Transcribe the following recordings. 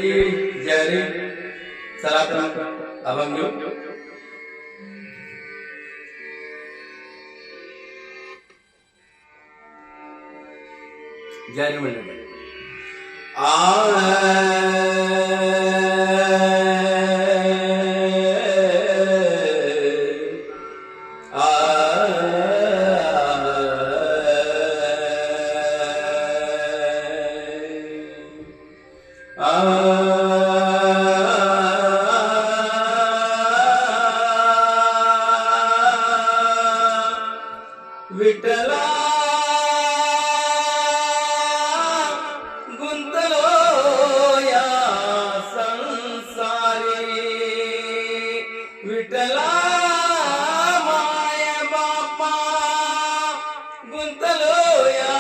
जय चला तर अभंग घेऊ. जय म्हणलं विठला गुंतलो या संसारी. विठला माय बापा गुंतलो या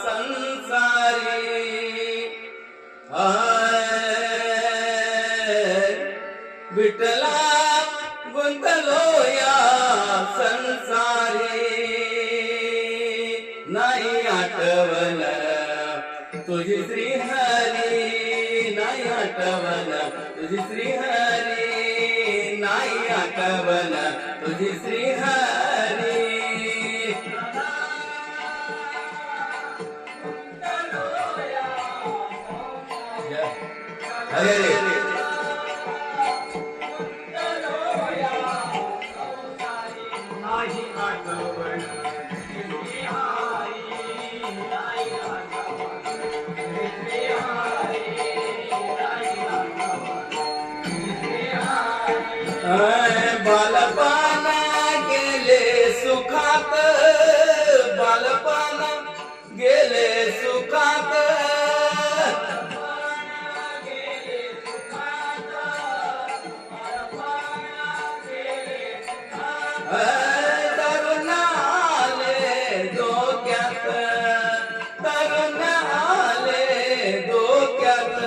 संसारी. विठला गुंतलो या संसारी. नाही आठवण तुझी श्रीहरी, नाही आठवण तुझी श्रीहरी, नाही आठवण तुझी श्रीहरी. हरे बालपण गेले सुखात, बालपण गेले सुखात. तरुण आले डोक्यात, तरुण आले डोक्यात.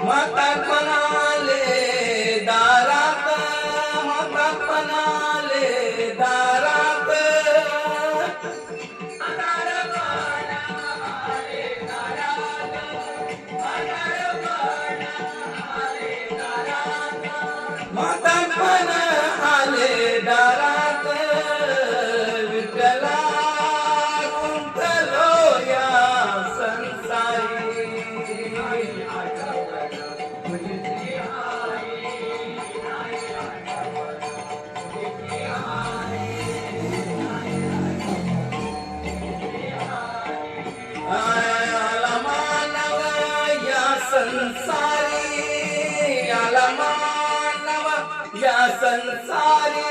म्हातारपण आले दारात, म्हातारपण आले दारात. म्हातारपण आले दारात. विठला गुंतलो या संसारी. आला मानव या संसारी, आला मानव या संसारी.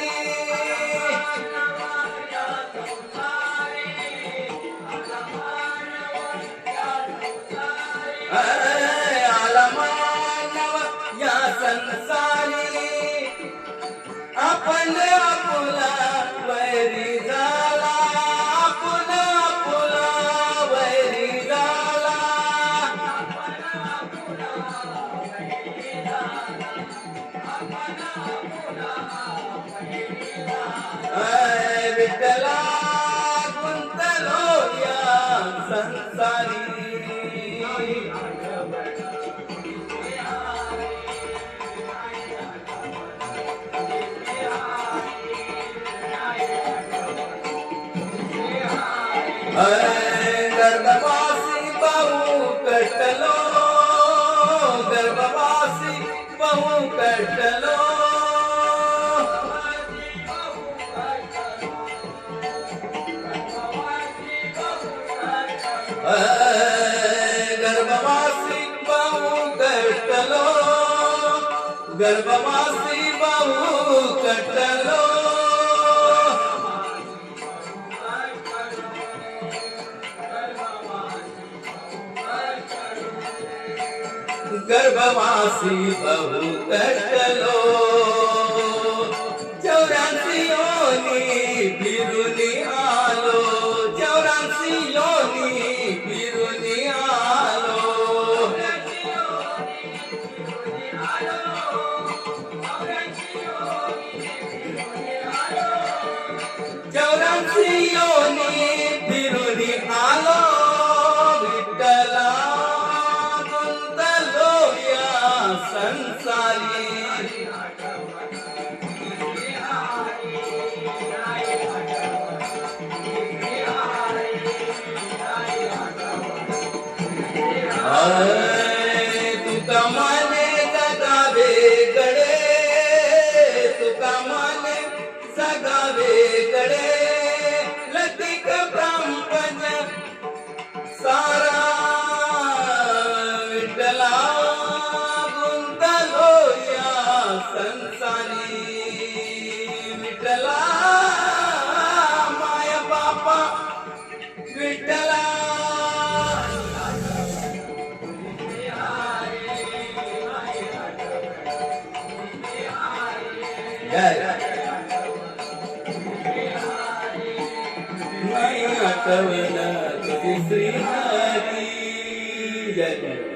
आला मानव या संसारी. आपण आपुला वैरी झाला, आपण आपुला वैरी झाला. विठला गुंतलो या संसारी. गर्भवासी बहु कटलो, गर्भवासी बहु कटलो. गर्भवासी बहु कटलो, गर्भवासी बहु कटलो. गर्भवासी बहु कटलो. 84 योनी फिरुनी आलो, 84 योनी फिरुनी आलो. तुका माने जगावे कडे, तुका माने जगावे कडे, लतिक ब्राह्मण सारा विठ्ठला गुंतलो या संसारी. विठ्ठला माय बापा विठ्ठला. नाही आठवलं तुझी श्री हरी. जय जय.